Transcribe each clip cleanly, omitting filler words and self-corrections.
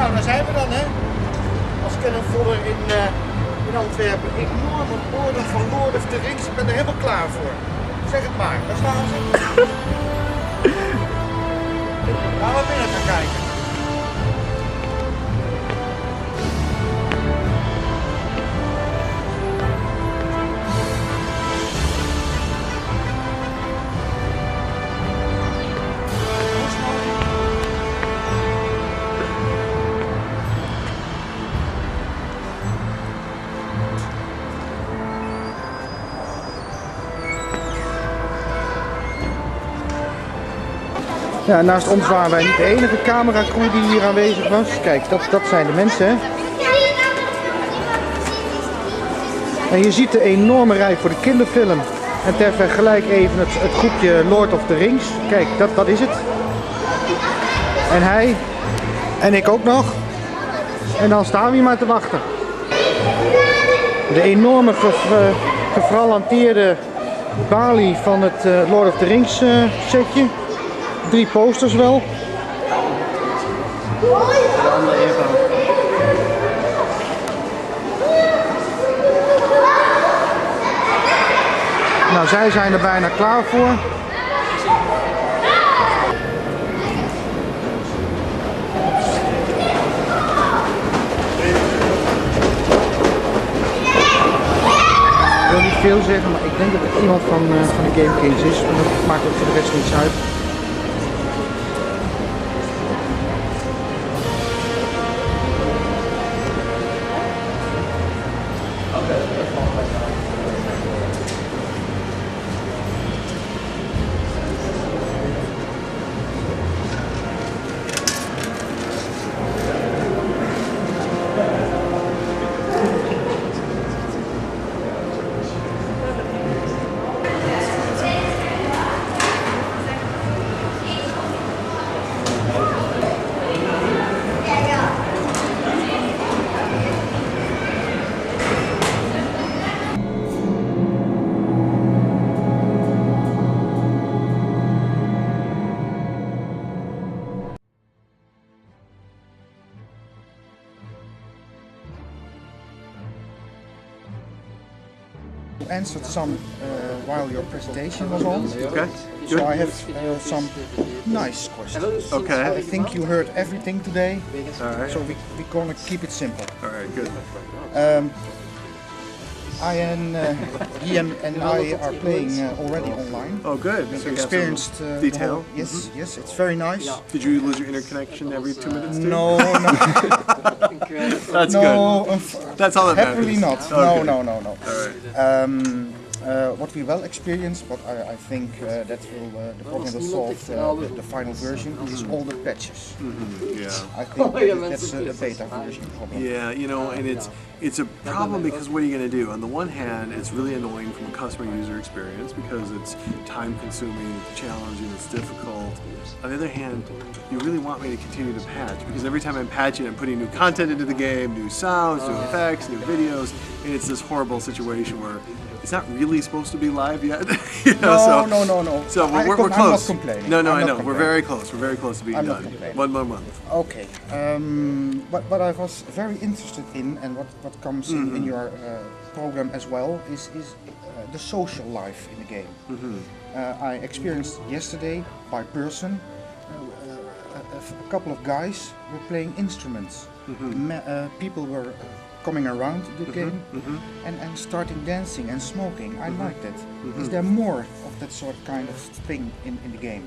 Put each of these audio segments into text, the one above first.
Nou, daar zijn we dan, hè. Als CaNNoN FoDDeR in Antwerpen. Enorme orde van Lord of the Rings. Ik ben er helemaal klaar voor. Zeg het maar, daar staan ze. Gaan we binnen gaan kijken. Ja, naast ons waren wij niet de enige cameracrew die hier aanwezig was. Kijk, dat zijn de mensen, hè. En je ziet de enorme rij voor de kinderfilm. En ter vergelijk even het groepje Lord of the Rings. Kijk, dat is het. En hij. En ik ook nog. En dan staan we hier maar te wachten. De enorme gefralanteerde balie van het Lord of the Rings setje. 3 posters wel. Nou, zij zijn er bijna klaar voor. Ik wil niet veel zeggen, maar ik denk dat het iemand van de Game Kings is. Maar dat maakt ook voor de rest niets uit. Answered some while your presentation was on. Okay. So I have some nice questions. Okay. I think you heard everything today. All right. So we're gonna keep it simple. All right. Good. Ian and I are playing already online. Oh, good. We've So you have experienced some detail. Yes, yes, it's very nice. Did you lose your interconnection every 2 minutes too? No, That's no, good. That's all that matters. happily not. Okay. No. All right. What we will experience, but I think that the problem will solve the final version is all the patches. Yeah. I think that's a beta version problem. Yeah, you know, and it's a problem because what are you going to do? On the one hand, it's really annoying from a customer user experience because it's time consuming, it's challenging, it's difficult. On the other hand, you really want me to continue to patch because every time I'm patching, I'm putting new content into the game, new sounds, new effects, new videos, and it's this horrible situation where it's not really supposed to be live yet. You know, no. So we're close. I'm not complaining. No, I'm I not know. We're very close. We're very close to being I'm not done. complaining. 1 more month. Okay. What I was very interested in, and what comes in your program as well, is the social life in the game. I experienced yesterday by person. A couple of guys were playing instruments. People were coming around the game and starting dancing and smoking. I liked it. Is there more of that sort of kind of thing in the game?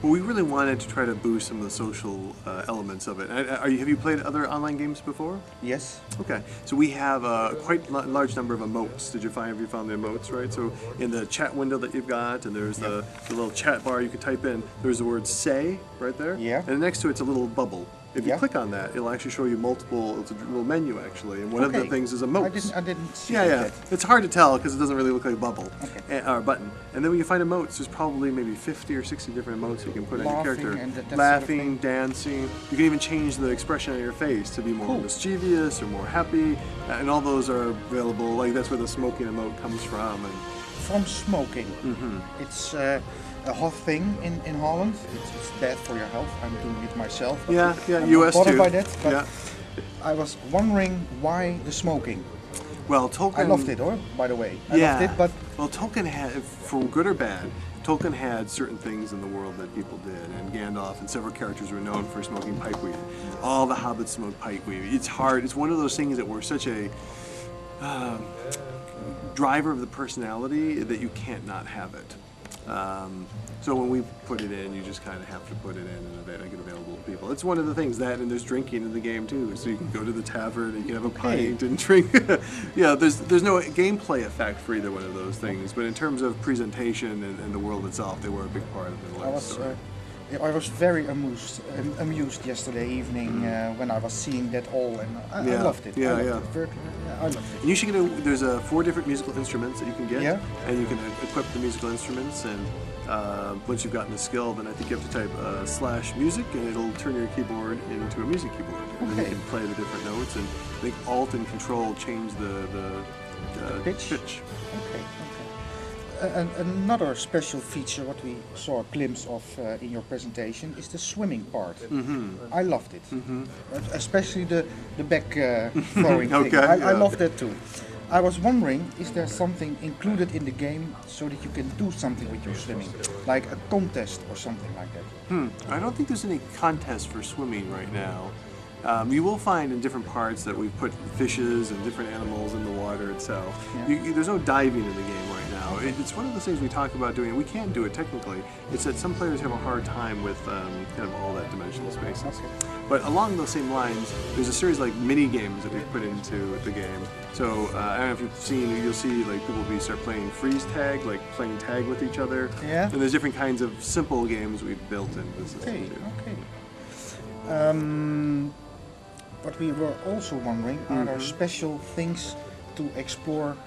Well, we really wanted to try to boost some of the social elements of it. Have you played other online games before? Yes. Okay, so we have a quite large number of emotes. Have you found the emotes, right? So in the chat window that you've got, and there's the little chat bar you can type in, there's the word say right there. Yeah. And next to it's a little bubble. If you click on that, it'll actually show you multiple, it's a little menu actually, and one of the things is emotes. I didn't see Yeah. that. It's hard to tell because it doesn't really look like a bubble or a button. And then when you find emotes, there's probably maybe 50 or 60 different emotes you can put on your character. And that Laughing, sort of dancing. You can even change the expression on your face to be more mischievous or more happy. And all those are available. Like that's where the smoking emote comes from. And from smoking. It's a hot thing in Holland. It's bad for your health. I'm doing it myself. But Yeah, I'm US not bothered too. by that. But Yeah. I was wondering why the smoking. Well, Tolkien. I loved it, by the way. I Yeah. loved it, but Well, Tolkien had, for good or bad, Tolkien had certain things in the world that people did, and Gandalf and several characters were known for smoking pipeweed. All the hobbits smoked pipeweed. It's hard. It's one of those things that were such a driver of the personality that you can't not have it. So when we put it in, you just kind of have to put it in and make it available to people. It's one of the things that, and there's drinking in the game too, so you can go to the tavern and you can have a pint and drink. Yeah, there's no gameplay effect for either one of those things, but in terms of presentation and the world itself, they were a big part of the life story. I was very amused yesterday evening when I was seeing that all, and I loved it. I loved it. I loved it. And you should get there's 4 different musical instruments that you can get, Yeah. and you can equip the musical instruments. And once you've gotten the skill, then I think you have to type /music, and it'll turn your keyboard into a music keyboard. And then you can play the different notes, and I think Alt and Control change the pitch. Okay. Another special feature what we saw a glimpse of in your presentation is the swimming part. I loved it, especially the back throwing thing. I loved that too. I was wondering, is there something included in the game so that you can do something with your swimming, like a contest or something like that? I don't think there's any contest for swimming right now. You will find in different parts that we've put fishes and different animals in the water itself. Yeah. There's no diving in the game right now. It's one of those things we talk about doing. We can do it technically. It's that some players have a hard time with kind of all that dimensional spaces. Okay. But along those same lines, there's a series like mini games that we've put into the game. So I don't know if you've seen, you'll see like people start playing freeze tag, like playing tag with each other. Yeah. And there's different kinds of simple games we've built into the system too. Okay. But we were also wondering, are there special things to explore,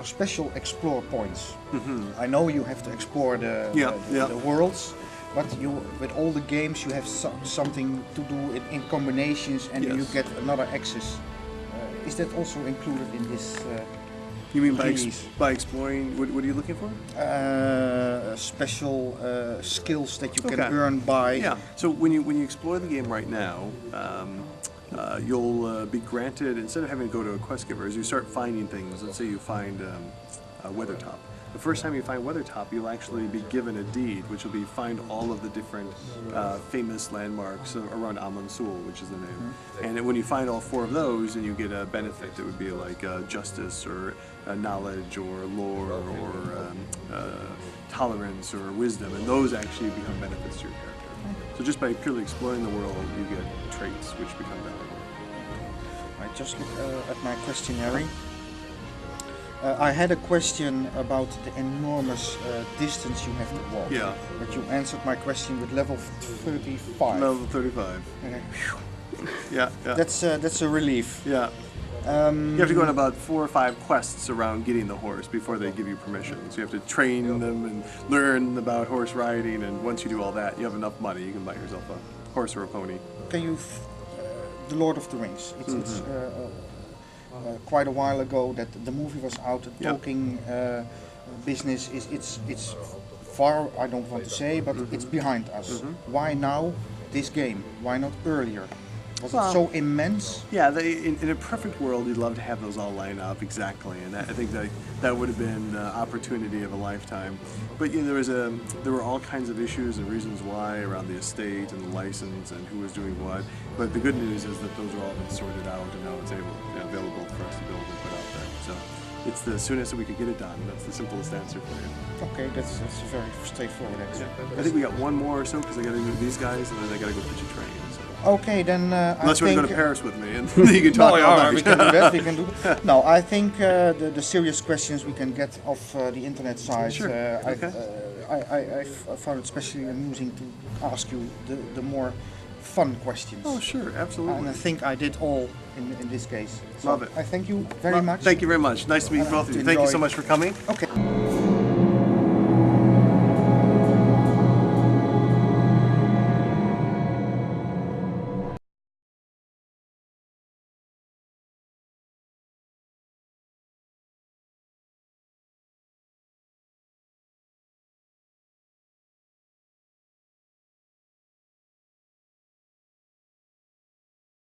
special explore points? I know you have to explore the worlds, but with all the games you have something to do in combinations, and you get another access. Is that also included in this? You mean by exploring? What are you looking for? Special skills that you can earn by. Yeah. So when you explore the game right now, you'll be granted, instead of having to go to a quest giver, as you start finding things. Let's say you find Weathertop. The first time you find Weathertop, you'll actually be given a deed, which will be find all of the different famous landmarks around Amansul, which is the name. And when you find all 4 of those, then you get a benefit that would be like justice or knowledge or lore or tolerance or wisdom, and those actually become benefits to your character. So just by purely exploring the world, you get traits which become valuable. I just look at my questionnaire. I had a question about the enormous distance you have to walk. Yeah. But you answered my question with level 35. Level 35. Yeah. That's a relief. Yeah. You have to go on about 4 or 5 quests around getting the horse before they give you permission. So you have to train them and learn about horse riding, and once you do all that, you have enough money, you can buy yourself a horse or a pony. Can you, The Lord of the Rings, it's quite a while ago that the movie was out, the talking business it's far, I don't want to say, but it's behind us. Why now this game? Why not earlier? Was it so immense? Yeah, in a perfect world, you'd love to have those all line up exactly, and I think that would have been the opportunity of a lifetime. But there were all kinds of issues and reasons why around the estate and the license and who was doing what. But the good news is that those are all been sorted out, and now it's available for us to build and put out there. So it's the soonest that we could get it done. That's the simplest answer for you. Okay, that's very straightforward answer. I think we got one more or so because I got to do these guys, and then I got to go pitch a train. So. Okay, then unless I you think want to go to Paris with me, and you can talk all night. We can do that. We can do that. No, I think the serious questions we can get off the internet side. Sure. I found it especially amusing to ask you the more fun questions. Oh, sure, absolutely. And I think I did all in this case. So Love it. I thank you very much. Thank you very much. Nice to meet both of you. Thank you so much for coming. Okay.